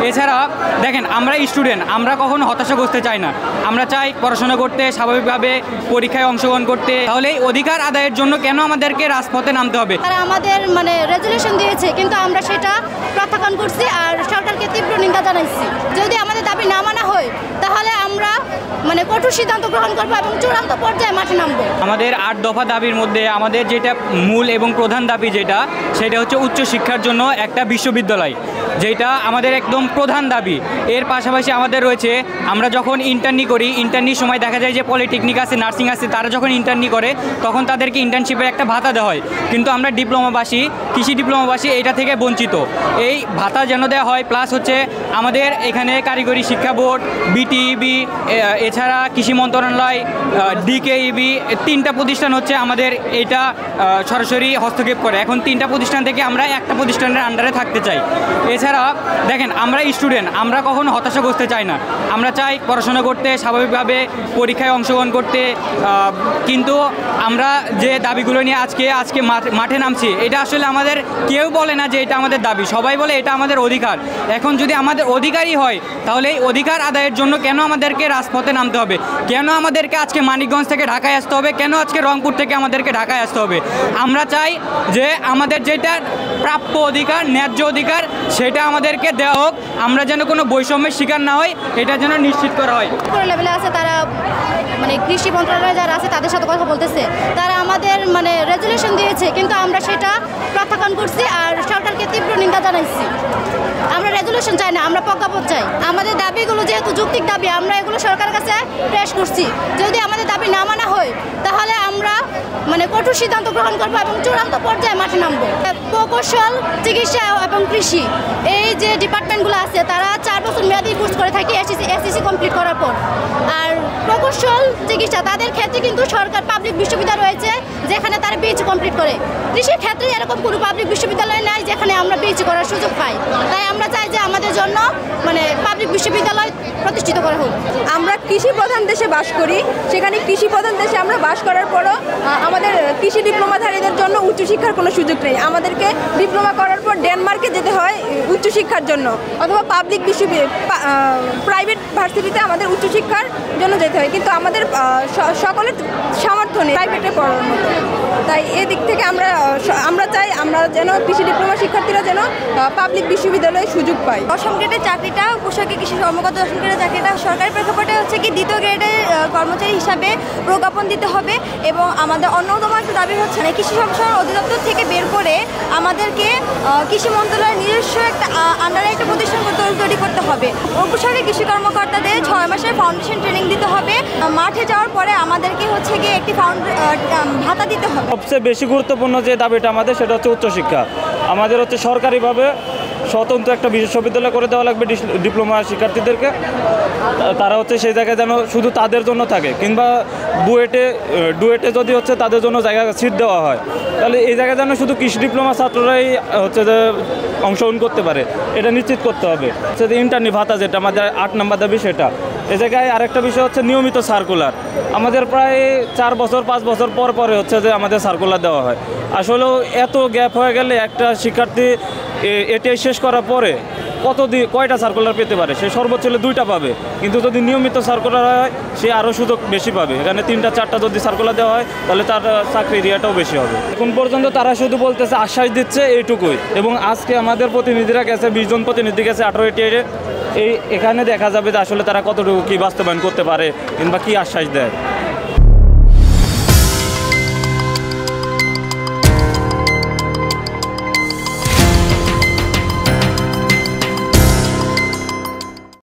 এছাড়া দেখেন, আমরা স্টুডেন্ট, আমরা কখনো হতাশাগ্রস্ত চাই না। আমরা চাই পড়াশোনা করতে, স্বাভাবিকভাবে পরীক্ষায় অংশগ্রহণ করতে। তাহলে এই অধিকার আদায়ের জন্য কেন আমাদেরকে রাজপথে নামতে হবে? তারা আমাদের রেজুলেশন দিয়েছে, কিন্তু আমরা সেটা প্রত্যাখ্যান করছি আর সরকারকে তীব্র নিন্দা জানাইছি। যদি আমাদের দাবি না মানা হয় তাহলে আমরা কঠোর সিদ্ধান্ত গ্রহণ করবো এবং চূড়ান্ত পর্যায়ে মাঠে নামবো। আমাদের 8 দফা দাবির মধ্যে আমাদের যেটা মূল এবং প্রধান দাবি সেটা হচ্ছে উচ্চশিক্ষার জন্য একটা বিশ্ববিদ্যালয়, যেটা আমাদের একদম প্রধান দাবি। এর পাশাপাশি আমাদের রয়েছে, আমরা যখন ইন্টার্নি করি, ইন্টার্নির সময় দেখা যায় যে পলিটেকনিক আছে, নার্সিং আছে, তারা যখন ইন্টার্নি করে তখন তাদেরকে ইন্টার্নশিপের একটা ভাতা দেওয়া হয়। কিন্তু আমরা ডিপ্লোমাবাসী, কৃষি ডিপ্লোমাবাসী এটা থেকে বঞ্চিত। এই ভাতা যেন দেওয়া হয়, প্লাস হচ্ছে আমাদের এখানে কারিগরি শিক্ষা বোর্ড, বিটিইবি, এছাড়া কৃষি মন্ত্রণালয়, ডিকেইবি, 3টা প্রতিষ্ঠান হচ্ছে আমাদের এটা সরাসরি হস্তক্ষেপ করে। এখন 3টা প্রতিষ্ঠান থেকে আমরা একটা প্রতিষ্ঠানের আন্ডারে থাকতে চাই। এছাড়া দেখেন, আমরা স্টুডেন্ট, আমরা কখনো হতাশাগ্রস্ত চাই না। আমরা চাই পড়াশোনা করতে, স্বাভাবিকভাবে পরীক্ষায় অংশগ্রহণ করতে। কিন্তু আমরা যে দাবিগুলো নিয়ে আজকে মাঠে নামছি, এটা আসলে আমাদের কেউ বলে না যে এটা আমাদের দাবি, সবাই বলে এটা আমাদের অধিকার। এখন যদি আমাদের অধিকারই হয়, তাহলে এই অধিকার আদায়ের জন্য কেন আমাদেরকে রাজপথে নামতে হবে? কেন আমাদেরকে আজকে মানিকগঞ্জ থেকে ঢাকায় আসতে হবে? কেন আজকে রংপুর থেকে আমাদেরকে ঢাকায় আসতে হবে? আমরা চাই যে আমাদের যেটা প্রাপ্য অধিকার, ন্যায্য অধিকার, সেটা আমাদেরকে দেওয়া হোক। আমরা যেন কোনো বৈষম্যের শিকার না হই, এটা যেন নিশ্চিত করা হয়। লেভেলে আছে তারা, কৃষি মন্ত্রণালয় যারা আছে তাদের সাথে কথা বলতেছে, তারা আমাদের রেজুলেশন দিয়েছে, কিন্তু আমরা সেটা প্রত্যাখ্যান করছি আর সরকারকে তীব্র নিন্দা জানাইছি। আমরা রেজুলেশন চাই না, আমরা প্রজ্ঞাপন চাই। আমাদের দাবিগুলো যেহেতু যৌক্তিক দাবি, আমরা এগুলো সরকারের কাছে পেশ করছি। যদি আমাদের দাবি না মানা হয় তাহলে আমরা কঠোর সিদ্ধান্ত গ্রহণ করবো এবং চূড়ান্ত পর্যায়ে মাঠে নামবো। প্রকৌশল, চিকিৎসা এবং কৃষি, এই যে ডিপার্টমেন্টগুলো আছে তারা 4 বছর মেয়াদি কোর্স করে থাকে এসএসসি কমপ্লিট করার পর। আর প্রকৌশল, চিকিৎসা তাদের ক্ষেত্রে কিন্তু সরকার পাবলিক বিশ্ববিদ্যালয় রয়েছে যেখানে তারা পিএইচডি কমপ্লিট করে। কৃষির ক্ষেত্রে এরকম কোনো পাবলিক বিশ্ববিদ্যালয় নাই যেখানে আমরা পিএইচডি করার সুযোগ পাই। তাই আমরা চাই যে আমাদের জন্য পাবলিক বিশ্ববিদ্যালয় প্রতিষ্ঠিত করা হোক। আমরা কৃষি প্রধান দেশে বাস করি, সেখানে কৃষি প্রধান দেশে আমরা বাস করার পরও আমাদের কৃষি ডিপ্লোমাধারীদের জন্য উচ্চশিক্ষার কোনো সুযোগ নেই। আমাদেরকে ডিপ্লোমা করার পর ডেনমার্কে যেতে হয় উচ্চশিক্ষার জন্য, অথবা পাবলিক প্রাইভেট ভার্সিটিতে আমাদের উচ্চশিক্ষার জন্য যেতে হয়। কিন্তু আমাদের সকলের সামর্থ্য নেই প্রাইভেটে পড়ার মতো। তাই এদিক থেকে আমরা চাই আমরা যেন কৃষি ডিপ্লোমা শিক্ষার্থীরা যেন পাবলিক বিশ্ববিদ্যালয়ে সুযোগ পায়। 10ম গ্রেডের চাকরিটা, পোশাকে কৃষি কর্মকর্তা 10ম গ্রেডের চাকরিটা সরকারি প্রেক্ষাপটে হচ্ছে কি 2য় গ্রেডের কর্মচারী হিসাবে প্রজ্ঞাপন দিতে হবে। এবং আমাদের অন্যতম একটা দাবি হচ্ছে কৃষি সম্প্রসারণ অধিদপ্তর থেকে বের করে আমাদেরকে কৃষি মন্ত্রণালয়ের নিজস্ব একটা আন্ডারে একটা প্রতিষ্ঠান তৈরি করতে হবে। পোশাকে কৃষি কর্মকর্তাদের 6 মাসের ফাউন্ডেশন ট্রেনিং দিতে হবে। মাঠে যাওয়ার পরে আমাদেরকে হচ্ছে গিয়ে একটি ভাতা দিতে হবে। সবচেয়ে বেশি গুরুত্বপূর্ণ যে দাবিটা আমাদের, সেটা হচ্ছে উচ্চশিক্ষা। আমাদের হচ্ছে সরকারিভাবে স্বতন্ত্র একটা বিশ্ববিদ্যালয় করে দেওয়া লাগবে ডিপ্লোমা শিক্ষার্থীদেরকে। তারা হচ্ছে সেই জায়গায় যেন শুধু তাদের জন্য থাকে, কিংবা ডুয়েটে যদি হচ্ছে তাদের জন্য জায়গা সিট দেওয়া হয়, তাহলে এই জায়গায় যেন শুধু কৃষি ডিপ্লোমা ছাত্ররাই হচ্ছে যে অংশগ্রহণ করতে পারে, এটা নিশ্চিত করতে হবে। হচ্ছে যে ইন্টার্নি ভাতা, যেটা আমাদের 8 নম্বর দাবি, সেটা। এ জায়গায় আরেকটা বিষয় হচ্ছে নিয়মিত সার্কুলার। আমাদের প্রায় 4 বছর 5 বছর পরে হচ্ছে যে আমাদের সার্কুলার দেওয়া হয়। আসলেও এত গ্যাপ হয়ে গেলে একটা শিক্ষার্থী এটিআই শেষ করার পরে কয়টা সার্কুলার পেতে পারে? সে সর্বোচ্চ 2টা পাবে। কিন্তু যদি নিয়মিত সার্কুলার হয়, সে আরও সুযোগ বেশি পাবে। এখানে 3টা 4টা যদি সার্কুলার দেওয়া হয়, তাহলে তার চাকরির ইয়েটাও বেশি হবে। এখন পর্যন্ত তারা শুধু বলতেছে, আশ্বাস দিচ্ছে এইটুকুই। এবং আজকে আমাদের প্রতিনিধিরা গেছে, 20 জন প্রতিনিধি গেছে 18 এটিআইয়ে। এখানে দেখা যাবে যে আসলে তারা কতটুকু কী বাস্তবায়ন করতে পারে কিংবা কী আশ্বাস দেয়।